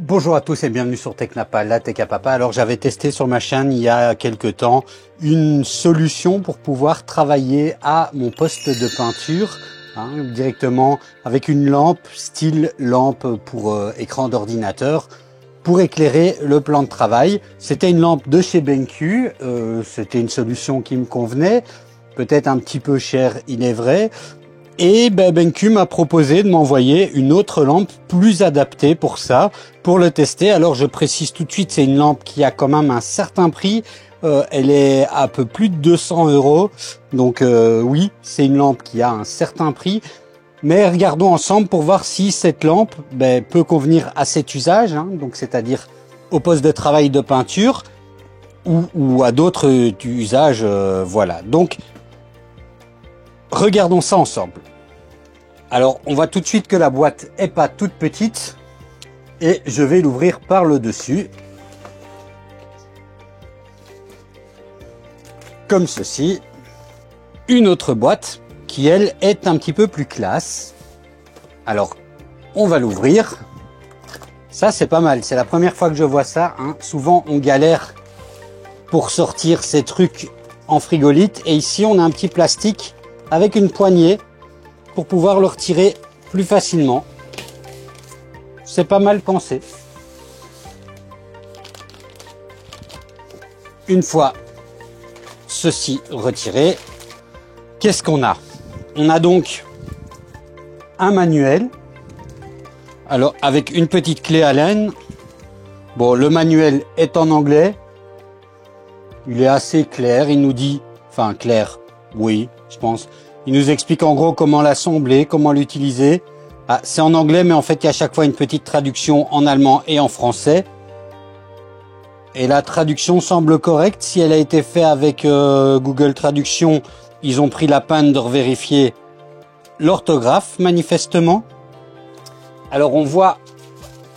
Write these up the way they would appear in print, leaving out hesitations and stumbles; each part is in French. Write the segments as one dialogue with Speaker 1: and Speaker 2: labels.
Speaker 1: Bonjour à tous et bienvenue sur Technapa, la Tech à Papa. Alors j'avais testé sur ma chaîne il y a quelques temps une solution pour pouvoir travailler à mon poste de peinture directement avec une lampe, style lampe pour écran d'ordinateur, pour éclairer le plan de travail. C'était une lampe de chez BenQ, c'était une solution qui me convenait, peut-être un petit peu cher il est vrai. Et BenQ m'a proposé de m'envoyer une autre lampe plus adaptée pour ça, pour le tester. Alors je précise tout de suite, c'est une lampe qui a quand même un certain prix. Elle est à peu plus de 200 €. Donc oui, c'est une lampe qui a un certain prix. Mais regardons ensemble pour voir si cette lampe peut convenir à cet usage, donc c'est-à-dire au poste de travail de peinture ou à d'autres usages. Voilà. Donc regardons ça ensemble. Alors, on voit tout de suite que la boîte est pas toute petite et je vais l'ouvrir par le dessus. Comme ceci. Une autre boîte qui, elle, est un petit peu plus classe. Alors, on va l'ouvrir. Ça, c'est pas mal. C'est la première fois que je vois ça. Souvent, on galère pour sortir ces trucs en frigolite. Et ici, on a un petit plastique avec une poignée pour pouvoir le retirer plus facilement. C'est pas mal pensé. Une fois ceci retiré, qu'est-ce qu'on a? On a donc un manuel. Alors avec une petite clé Allen. Bon, le manuel est en anglais. Il est assez clair. Il nous dit, enfin clair, oui, je pense. Il nous explique en gros comment l'assembler, comment l'utiliser. Ah, c'est en anglais, mais en fait, il y a à chaque fois une petite traduction en allemand et en français. Et la traduction semble correcte. Si elle a été faite avec Google Traduction, ils ont pris la peine de revérifier l'orthographe, manifestement. Alors, on voit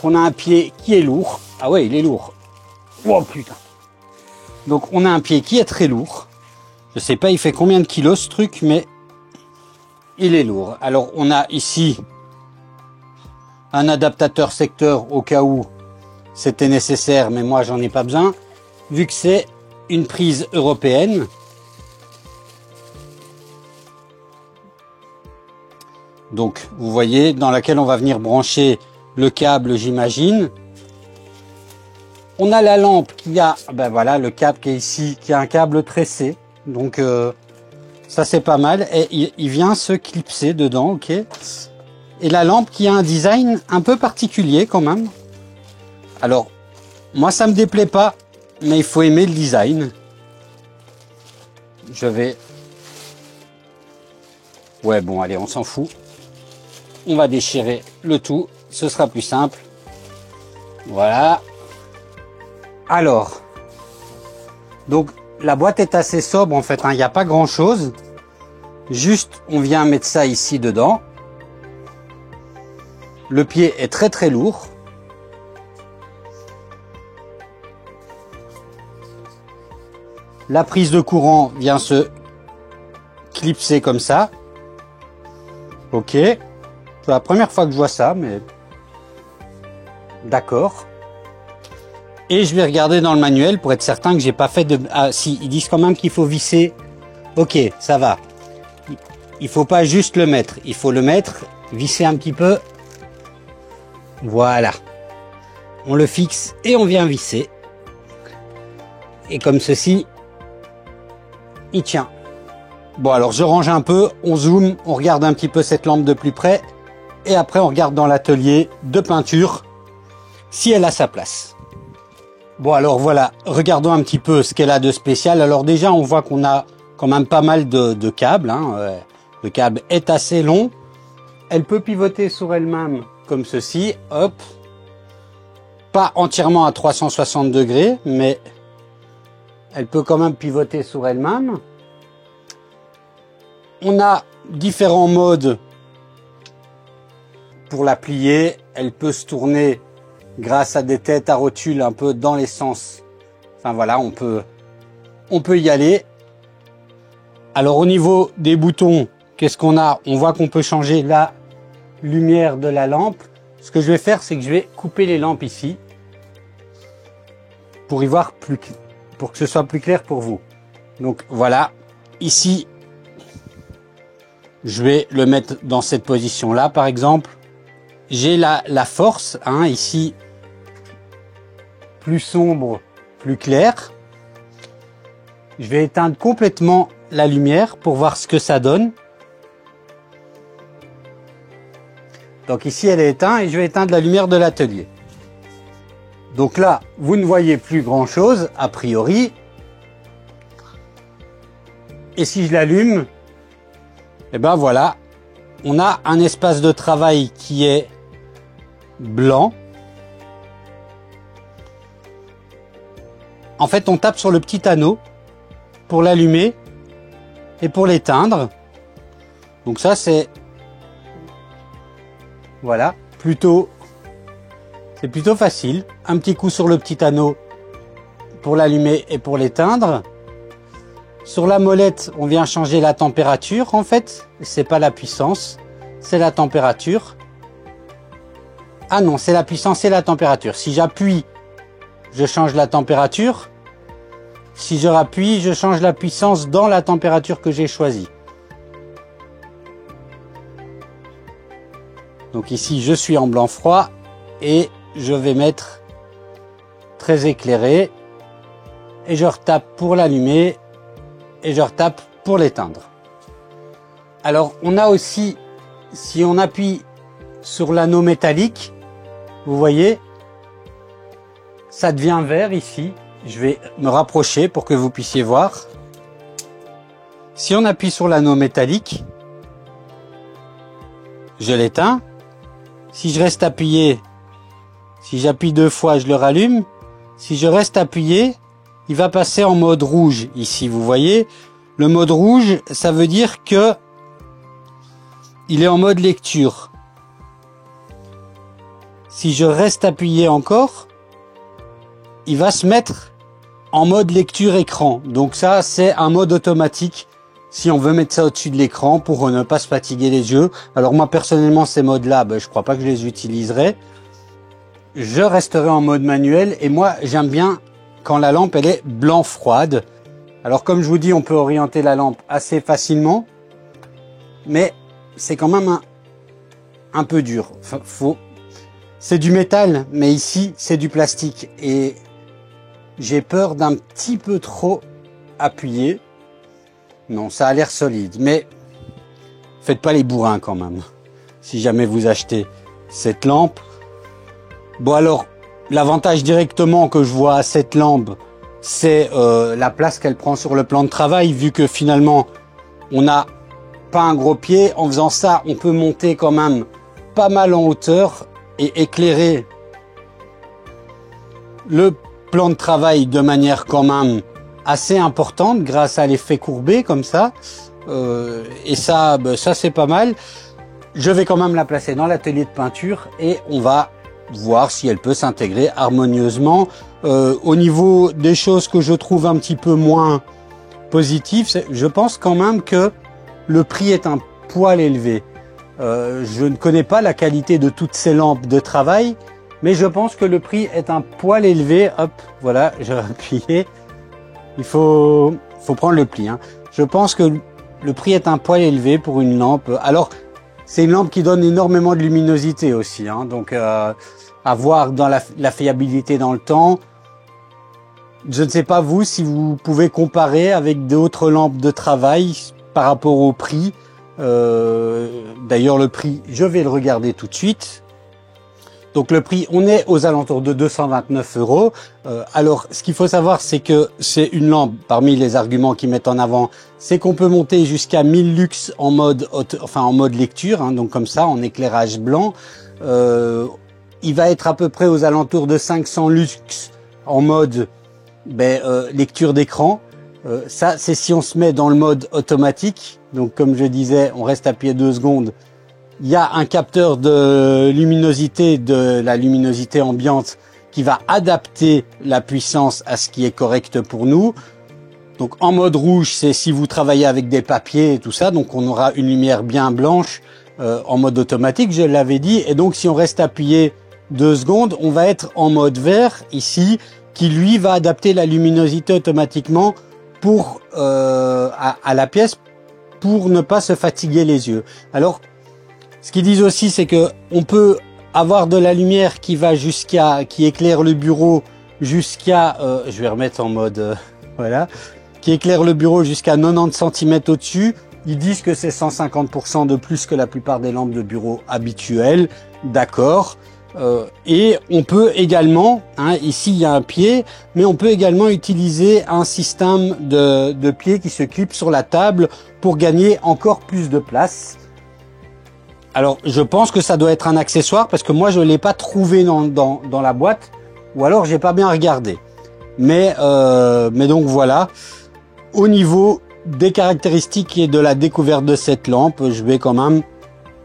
Speaker 1: qu'on a un pied qui est lourd. Ah ouais, il est lourd. Oh putain. Donc, on a un pied qui est très lourd. Je sais pas, il fait combien de kilos ce truc, mais il est lourd. Alors, on a ici un adaptateur secteur au cas où c'était nécessaire, mais moi, j'en ai pas besoin, vu que c'est une prise européenne. Donc, vous voyez, dans laquelle on va venir brancher le câble, j'imagine. On a la lampe qui a, voilà, le câble qui est ici, qui a un câble tressé. Donc, ça c'est pas mal. Et il vient se clipser dedans, ok. Et la lampe qui a un design un peu particulier quand même. Alors, moi ça me déplaît pas, mais il faut aimer le design. Je vais... Ouais, bon, allez, on s'en fout. On va déchirer le tout, ce sera plus simple. Voilà. Alors, donc la boîte est assez sobre en fait, il n'y a pas grand chose. Juste, on vient mettre ça ici dedans. Le pied est très très lourd. La prise de courant vient se clipser comme ça. Ok. C'est la première fois que je vois ça, mais d'accord. Et je vais regarder dans le manuel pour être certain que j'ai pas fait de... Ah si, ils disent quand même qu'il faut visser. Ok, ça va. Il faut pas juste le mettre. Il faut le mettre, visser un petit peu. Voilà. On le fixe et on vient visser. Et comme ceci, il tient. Bon, alors je range un peu, on zoome, on regarde un petit peu cette lampe de plus près. Et après, on regarde dans l'atelier de peinture si elle a sa place. Bon, alors voilà, regardons un petit peu ce qu'elle a de spécial. Alors déjà, on voit qu'on a quand même pas mal de câbles. Le câble est assez long. Elle peut pivoter sur elle-même comme ceci. Hop. Pas entièrement à 360 degrés, mais elle peut quand même pivoter sur elle-même. On a différents modes pour la plier. Elle peut se tourner grâce à des têtes à rotules un peu dans les sens. Enfin voilà, on peut y aller. Alors au niveau des boutons, qu'est-ce qu'on a? On voit qu'on peut changer la lumière de la lampe. Ce que je vais faire, c'est que je vais couper les lampes ici. pour y voir pour que ce soit plus clair pour vous. Donc voilà, ici, je vais le mettre dans cette position-là, par exemple. J'ai la force, hein, ici, plus sombre, plus clair. Je vais éteindre complètement la lumière pour voir ce que ça donne. Donc ici, elle est éteinte et je vais éteindre la lumière de l'atelier. Donc là, vous ne voyez plus grand-chose, a priori. Et si je l'allume, eh ben voilà, on a un espace de travail qui est blanc. En fait, on tape sur le petit anneau pour l'allumer et pour l'éteindre. Donc ça, c'est... Voilà, c'est plutôt facile. Un petit coup sur le petit anneau pour l'allumer et pour l'éteindre. Sur la molette, on vient changer la température. En fait, c'est pas la puissance, c'est la température. Ah non, c'est la puissance et la température. Si j'appuie, je change la température. Si je rappuie, je change la puissance dans la température que j'ai choisie. Donc ici, je suis en blanc froid et je vais mettre très éclairé. Et je retape pour l'allumer et je retape pour l'éteindre. Alors, on a aussi, si on appuie sur l'anneau métallique, vous voyez, ça devient vert ici. Je vais me rapprocher pour que vous puissiez voir. Si on appuie sur l'anneau métallique, je l'éteins. Si je reste appuyé, si j'appuie 2 fois, je le rallume. Si je reste appuyé, il va passer en mode rouge. Ici, vous voyez, le mode rouge, ça veut dire que il est en mode lecture. Si je reste appuyé encore, il va se mettre en mode lecture écran. Donc ça, c'est un mode automatique si on veut mettre ça au-dessus de l'écran pour ne pas se fatiguer les yeux. Alors moi, personnellement, ces modes-là, je crois pas que je les utiliserai. Je resterai en mode manuel et moi, j'aime bien quand la lampe, elle est blanc froide. Alors comme je vous dis, on peut orienter la lampe assez facilement, mais c'est quand même un peu dur. C'est du métal, mais ici, c'est du plastique. Et j'ai peur d'un petit peu trop appuyer. Non, ça a l'air solide, mais faites pas les bourrins quand même. Si jamais vous achetez cette lampe. Bon alors, l'avantage directement que je vois à cette lampe, c'est la place qu'elle prend sur le plan de travail, vu que finalement, on n'a pas un gros pied. En faisant ça, on peut monter quand même pas mal en hauteur et éclairer le plan de travail de manière quand même assez importante grâce à l'effet courbé comme ça. Et ça, ça c'est pas mal. Je vais quand même la placer dans l'atelier de peinture et on va voir si elle peut s'intégrer harmonieusement. Au niveau des choses que je trouve un petit peu moins positives, je pense quand même que le prix est un poil élevé. Je ne connais pas la qualité de toutes ces lampes de travail, mais je pense que le prix est un poil élevé. Hop, voilà, j'ai appuyé. Il faut prendre le pli. Hein. Je pense que le prix est un poil élevé pour une lampe. Alors, c'est une lampe qui donne énormément de luminosité aussi. Hein. Donc, à voir dans la fiabilité dans le temps. Je ne sais pas vous si vous pouvez comparer avec d'autres lampes de travail par rapport au prix. D'ailleurs, le prix, je vais le regarder tout de suite. Donc le prix, on est aux alentours de 229 €. Alors, ce qu'il faut savoir, c'est que c'est une lampe, parmi les arguments qu'ils mettent en avant, c'est qu'on peut monter jusqu'à 1000 lux en mode lecture, hein, donc comme ça, en éclairage blanc. Il va être à peu près aux alentours de 500 lux en mode lecture d'écran. Ça, c'est si on se met dans le mode automatique. Donc, comme je disais, on reste appuyé 2 secondes. Il y a un capteur de luminosité, de la luminosité ambiante, qui va adapter la puissance à ce qui est correct pour nous. Donc en mode rouge, c'est si vous travaillez avec des papiers et tout ça, donc on aura une lumière bien blanche en mode automatique, je l'avais dit. Et donc si on reste appuyé 2 secondes, on va être en mode vert ici. qui lui va adapter la luminosité automatiquement pour à la pièce pour ne pas se fatiguer les yeux. Alors, ce qu'ils disent aussi, c'est que on peut avoir de la lumière qui va qui éclaire le bureau jusqu'à, je vais remettre en mode, voilà, qui éclaire le bureau jusqu'à 90 cm au-dessus. Ils disent que c'est 150% de plus que la plupart des lampes de bureau habituelles, d'accord. Et on peut également, hein, ici il y a un pied, mais on peut également utiliser un système de pieds qui se clip sur la table pour gagner encore plus de place. Alors je pense que ça doit être un accessoire parce que moi je ne l'ai pas trouvé dans la boîte, ou alors j'ai pas bien regardé. Mais donc voilà, au niveau des caractéristiques et de la découverte de cette lampe, je vais quand même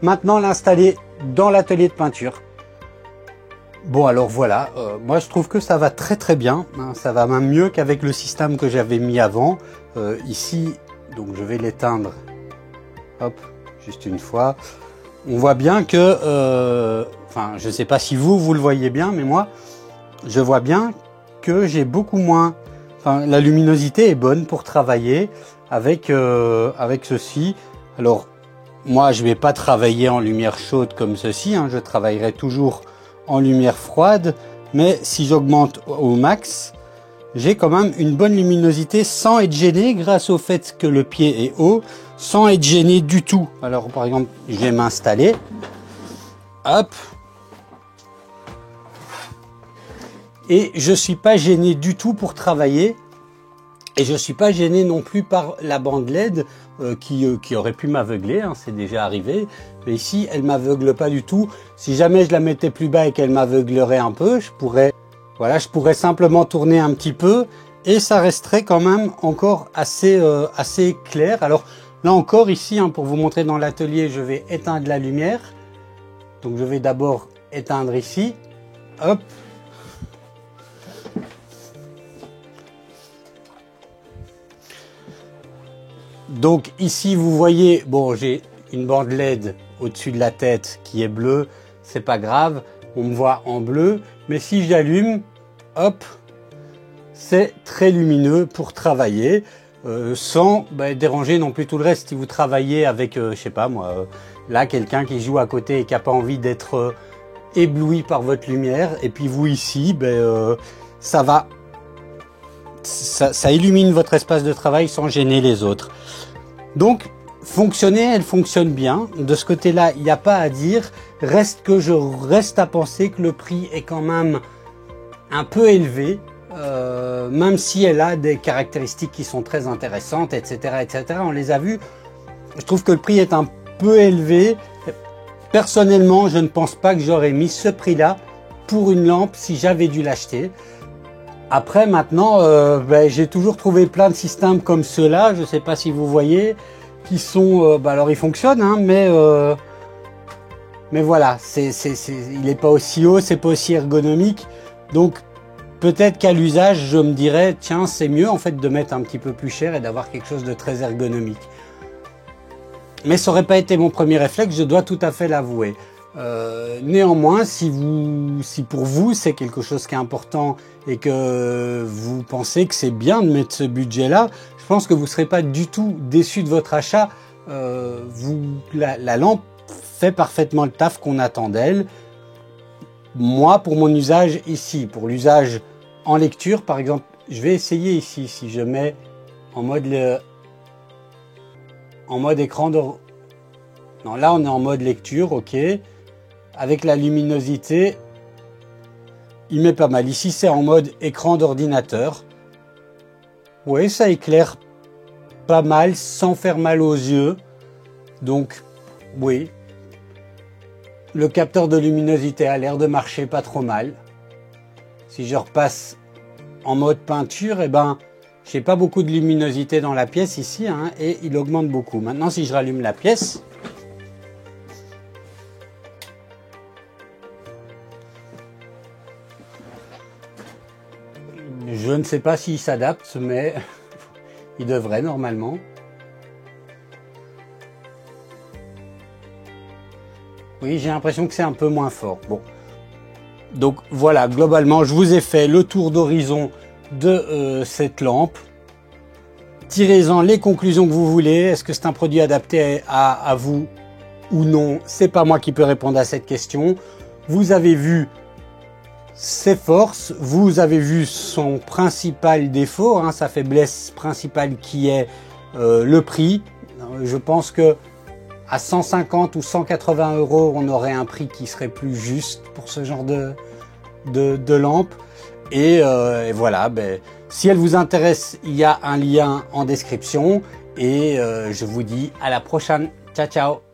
Speaker 1: maintenant l'installer dans l'atelier de peinture. Bon alors voilà, moi je trouve que ça va très très bien, hein, ça va même mieux qu'avec le système que j'avais mis avant. Ici, donc je vais l'éteindre, hop, juste une fois. On voit bien que, enfin je sais pas si vous le voyez bien, mais moi je vois bien que j'ai beaucoup moins, enfin la luminosité est bonne pour travailler avec, avec ceci. Alors moi je vais pas travailler en lumière chaude comme ceci, hein, je travaillerai toujours en lumière froide, mais si j'augmente au max, j'ai quand même une bonne luminosité sans être gêné grâce au fait que le pied est haut, sans être gêné du tout. Alors par exemple, je vais m'installer, hop, et je suis pas gêné du tout pour travailler, et je suis pas gêné non plus par la bande LED qui aurait pu m'aveugler, hein, c'est déjà arrivé, mais ici elle m'aveugle pas du tout. Si jamais je la mettais plus bas et qu'elle m'aveuglerait un peu, je pourrais simplement tourner un petit peu et ça resterait quand même encore assez clair. Alors là encore ici, hein, pour vous montrer dans l'atelier, je vais éteindre la lumière. Donc je vais d'abord éteindre ici, hop. Donc ici vous voyez, bon j'ai une bande LED au-dessus de la tête qui est bleue, c'est pas grave, on me voit en bleu, mais si j'allume, hop, c'est très lumineux pour travailler, sans déranger non plus tout le reste. Si vous travaillez avec, je sais pas moi, là quelqu'un qui joue à côté et qui n'a pas envie d'être ébloui par votre lumière, et puis vous ici, ça illumine votre espace de travail sans gêner les autres. Donc, elle fonctionne bien. De ce côté-là, il n'y a pas à dire. Reste à penser que le prix est quand même un peu élevé, même si elle a des caractéristiques qui sont très intéressantes, etc., etc. On les a vues. Je trouve que le prix est un peu élevé. Personnellement, je ne pense pas que j'aurais mis ce prix-là pour une lampe si j'avais dû l'acheter. Après maintenant, j'ai toujours trouvé plein de systèmes comme ceux-là, je ne sais pas si vous voyez, qui sont, alors ils fonctionnent, hein, mais voilà, il n'est pas aussi haut, c'est pas aussi ergonomique, donc peut-être qu'à l'usage, je me dirais, tiens, c'est mieux en fait de mettre un petit peu plus cher et d'avoir quelque chose de très ergonomique. Mais ça n'aurait pas été mon premier réflexe, je dois tout à fait l'avouer. Néanmoins, si pour vous c'est quelque chose qui est important et que vous pensez que c'est bien de mettre ce budget-là, je pense que vous ne serez pas du tout déçu de votre achat. La lampe fait parfaitement le taf qu'on attend d'elle. Moi, pour mon usage ici, pour l'usage en lecture, par exemple, je vais essayer ici, si je mets en mode écran de... Non, là on est en mode lecture, ok. Avec la luminosité, il met pas mal. Ici, c'est en mode écran d'ordinateur. Oui, ça éclaire pas mal sans faire mal aux yeux. Donc, oui. Le capteur de luminosité a l'air de marcher pas trop mal. Si je repasse en mode peinture, j'ai pas beaucoup de luminosité dans la pièce ici, hein, et il augmente beaucoup. Maintenant, si je rallume la pièce, je ne sais pas s'il s'adapte, mais il devrait normalement. Oui, j'ai l'impression que c'est un peu moins fort. Bon. Donc voilà, globalement, je vous ai fait le tour d'horizon de cette lampe. Tirez-en les conclusions que vous voulez. Est-ce que c'est un produit adapté à vous ou non? C'est pas moi qui peux répondre à cette question. Vous avez vu ses forces, vous avez vu son principal défaut, hein, sa faiblesse principale qui est le prix. Je pense que à 150 ou 180 euros, on aurait un prix qui serait plus juste pour ce genre de lampe. Et voilà, si elle vous intéresse, il y a un lien en description. Et je vous dis à la prochaine. Ciao, ciao!